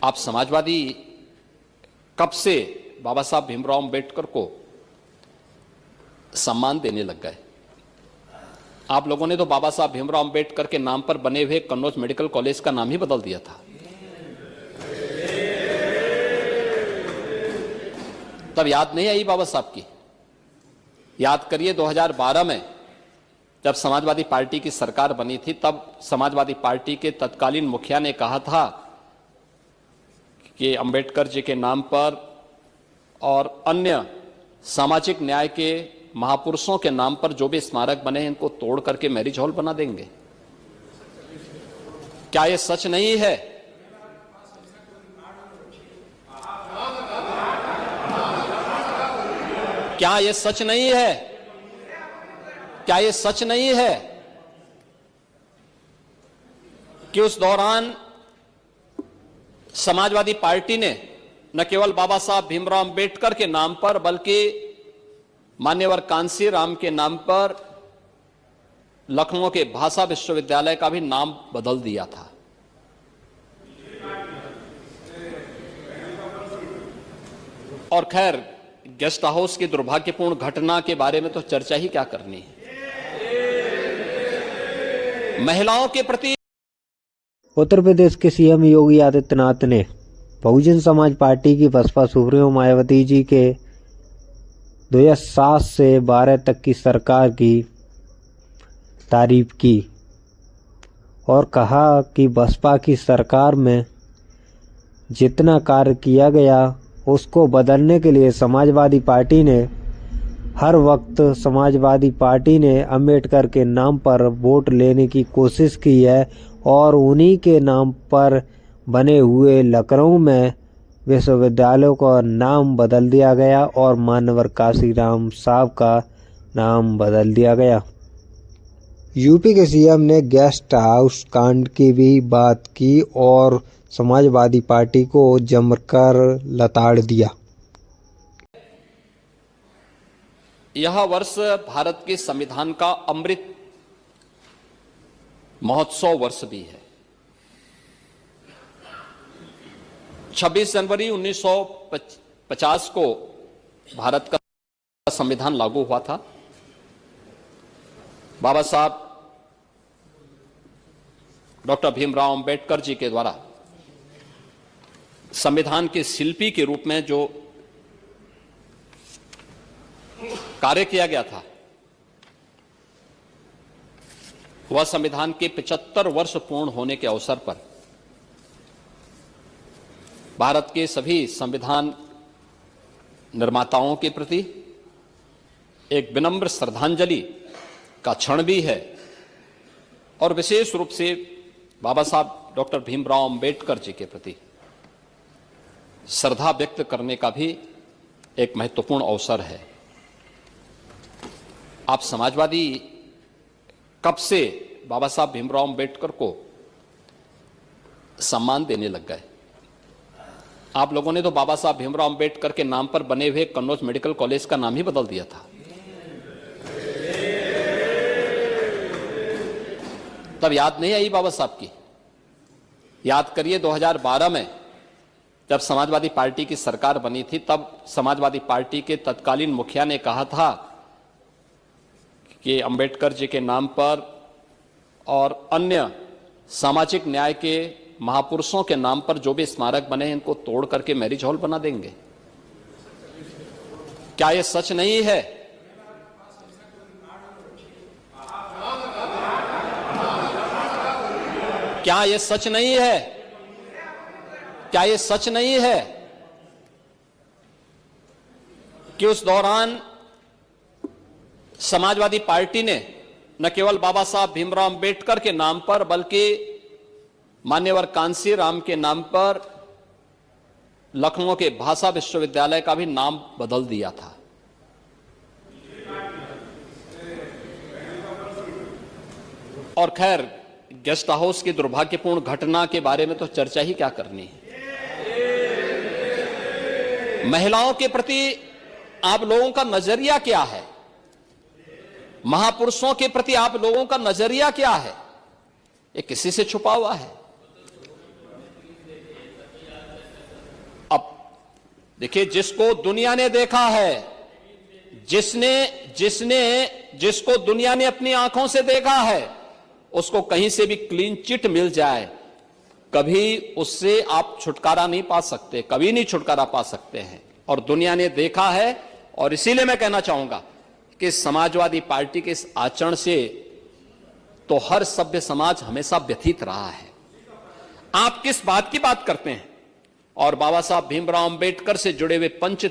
आप समाजवादी कब से बाबा साहब भीमराव अंबेडकर को सम्मान देने लग गए? आप लोगों ने तो बाबा साहब भीमराव अंबेडकर के नाम पर बने हुए कन्नौज मेडिकल कॉलेज का नाम ही बदल दिया था। तब याद नहीं आई बाबा साहब की? याद करिए 2012 में जब समाजवादी पार्टी की सरकार बनी थी, तब समाजवादी पार्टी के तत्कालीन मुखिया ने कहा था कि अंबेडकर जी के नाम पर और अन्य सामाजिक न्याय के महापुरुषों के नाम पर जो भी स्मारक बने हैं इनको तोड़ करके मैरिज हॉल बना देंगे। क्या यह सच नहीं है? क्या यह सच नहीं है? क्या यह सच नहीं है कि उस दौरान समाजवादी पार्टी ने न केवल बाबा साहब भीमराव अंबेडकर के नाम पर बल्कि मान्यवर कांसी राम के नाम पर लखनऊ के भाषा विश्वविद्यालय का भी नाम बदल दिया था। और खैर, गेस्ट हाउस की दुर्भाग्यपूर्ण घटना के बारे में तो चर्चा ही क्या करनी है। महिलाओं के प्रति उत्तर प्रदेश के सीएम योगी आदित्यनाथ ने बहुजन समाज पार्टी की बसपा सुप्रीमो मायावती जी के 2007 से 12 तक की सरकार की तारीफ की और कहा कि बसपा की सरकार में जितना कार्य किया गया उसको बदलने के लिए समाजवादी पार्टी ने हर वक्त अंबेडकर के नाम पर वोट लेने की कोशिश की है और उन्हीं के नाम पर बने हुए लखनऊ में विश्वविद्यालयों का नाम बदल दिया गया और मान्यवर कांसीराम साहब का नाम बदल दिया गया। यूपी के सीएम ने गेस्ट हाउस कांड की भी बात की और समाजवादी पार्टी को जमकर लताड़ दिया। यह वर्ष भारत के संविधान का अमृत महोत्सव वर्ष भी है। 26 जनवरी 1950 को भारत का संविधान लागू हुआ था। बाबा साहब डॉक्टर भीमराव अंबेडकर जी के द्वारा संविधान के शिल्पी के रूप में जो कार्य किया गया था, वह संविधान के 75 वर्ष पूर्ण होने के अवसर पर भारत के सभी संविधान निर्माताओं के प्रति एक विनम्र श्रद्धांजलि का क्षण भी है और विशेष रूप से बाबा साहब डॉक्टर भीमराव अंबेडकर जी के प्रति श्रद्धा व्यक्त करने का भी एक महत्वपूर्ण अवसर है। आप समाजवादी कब से बाबा साहब भीमराव अंबेडकर को सम्मान देने लग गए? आप लोगों ने तो बाबा साहब भीमराव अंबेडकर के नाम पर बने हुए कन्नौज मेडिकल कॉलेज का नाम ही बदल दिया था। तब याद नहीं आई बाबा साहब की? याद करिए 2012 में जब समाजवादी पार्टी की सरकार बनी थी, तब समाजवादी पार्टी के तत्कालीन मुखिया ने कहा था कि अंबेडकर जी के नाम पर और अन्य सामाजिक न्याय के महापुरुषों के नाम पर जो भी स्मारक बने हैं इनको तोड़ करके मैरिज हॉल बना देंगे। क्या यह सच नहीं है? क्या यह सच नहीं है? क्या यह सच नहीं है कि उस दौरान समाजवादी पार्टी ने न केवल बाबा साहब भीमराव अंबेडकर के नाम पर बल्कि मान्यवर कांसी राम के नाम पर लखनऊ के भाषा विश्वविद्यालय का भी नाम बदल दिया था। और खैर, गेस्ट हाउस की दुर्भाग्यपूर्ण घटना के बारे में तो चर्चा ही क्या करनी है। महिलाओं के प्रति आप लोगों का नजरिया क्या है? महापुरुषों के प्रति आप लोगों का नजरिया क्या है? ये किसी से छुपा हुआ है? देखिए, जिसको दुनिया ने देखा है, जिसको दुनिया ने अपनी आंखों से देखा है, उसको कहीं से भी क्लीन चिट मिल जाए, कभी उससे आप छुटकारा नहीं पा सकते, कभी नहीं छुटकारा पा सकते हैं। और दुनिया ने देखा है, और इसीलिए मैं कहना चाहूंगा कि समाजवादी पार्टी के इस आचरण से तो हर सभ्य समाज हमेशा व्यथित रहा है। आप किस बात की बात करते हैं? और बाबा साहब भीमराव अंबेडकर से जुड़े हुए पंच